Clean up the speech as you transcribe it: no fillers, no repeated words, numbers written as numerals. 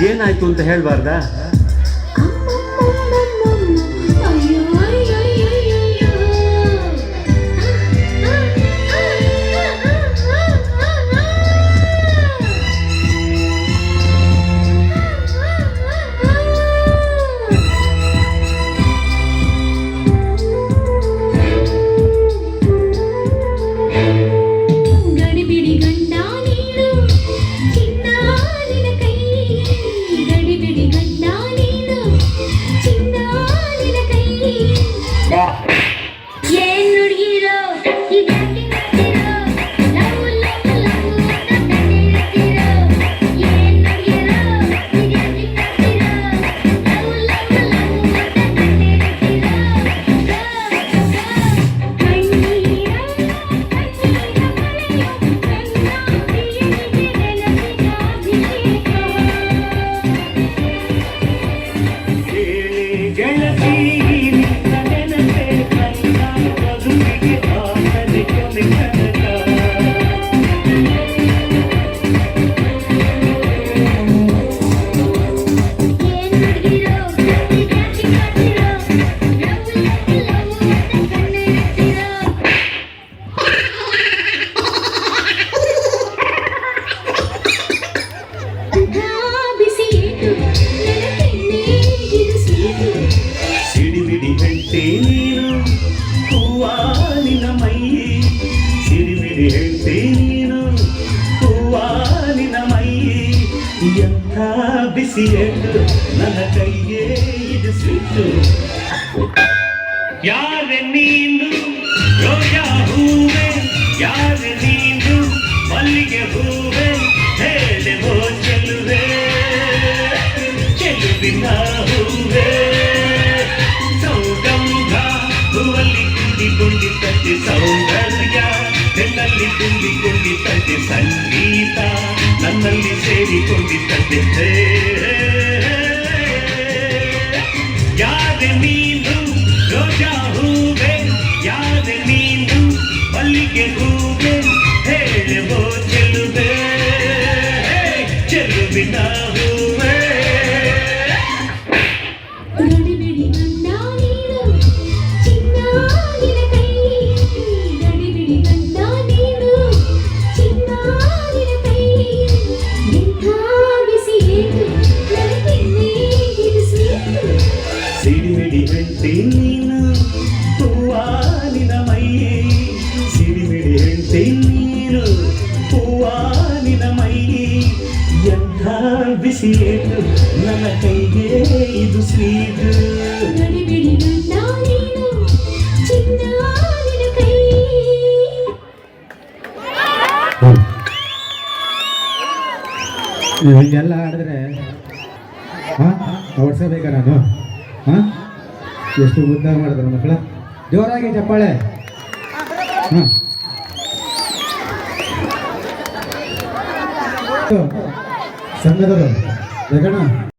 ಏನಾಯ್ತು ಅಂತ ಹೇಳ್ಬಾರ್ದಾ? ಬಿಸಿಯೇಟು ನನ್ನ ಕೈಗೆ ಇದು ಸಿಟ್ಟು. ಯಾರೆ ನೀನು ರೋಜಾ ಹೂವೆ, ಯಾರೆ ನೀನು ಮಲ್ಲಿಗೆ ಹೂವೆ, ಹೇಳೆವೋ ಚೆಲುವೆ ಚೆಲುವಿನ ಹೂವೆ. ಸೌಗಂಧ ಹೂವಲ್ಲಿ ತುಂಬಿಕೊಂಡಿದ್ದಂತೆ ಸೌಂದರ್ಯ, ಹೆಣ್ಣಲ್ಲಿ ತುಂಬಿಕೊಂಡಿದ್ದಂತೆ ಸಂಗೀತ, ನನ್ನಲ್ಲಿ ಸೇರಿಕೊಂಡಿದ್ದಂತೆ. ಯಾರೆ ನೀನು ರೋಜಾ ಹೂವೆ, ಯಾರೆ ನೀನು ಮಲ್ಲಿಗೆ ಹೂವೆ, ಹೇಳುವೋ ಚೆಲುವೆ ಚೆಲುವಿನ ಹೂವೆ. ಸಿಡಿಮಿಡಿ ಹೆಂಡತಿ ನೀನು ಹೂವಾನಿನ ಮೈ, ಸಿಡಿಮಿಡಿ ಹೆಂಡತಿ ನೀನು ಹೂವಾನಿನ ಮೈ. ಎಂಥ ಬಿಸಿಯೇಟು ನನ್ನ ಕೈಗೆ ಇದು ಸ್ವೀಟು. ಹಿಂಗೆಲ್ಲ ಆಡಿದ್ರೆ ಹೊಡ್ಸಬೇಕಾ ನಾನು? ಎಷ್ಟು ಉದ್ಧಾರ ಮಾಡಿದ್ರು ಮಕ್ಕಳ. ಜೋರಾಗಿ ಚಪ್ಪಾಳೆ. ಸಂಘದವರು ಜಗಣ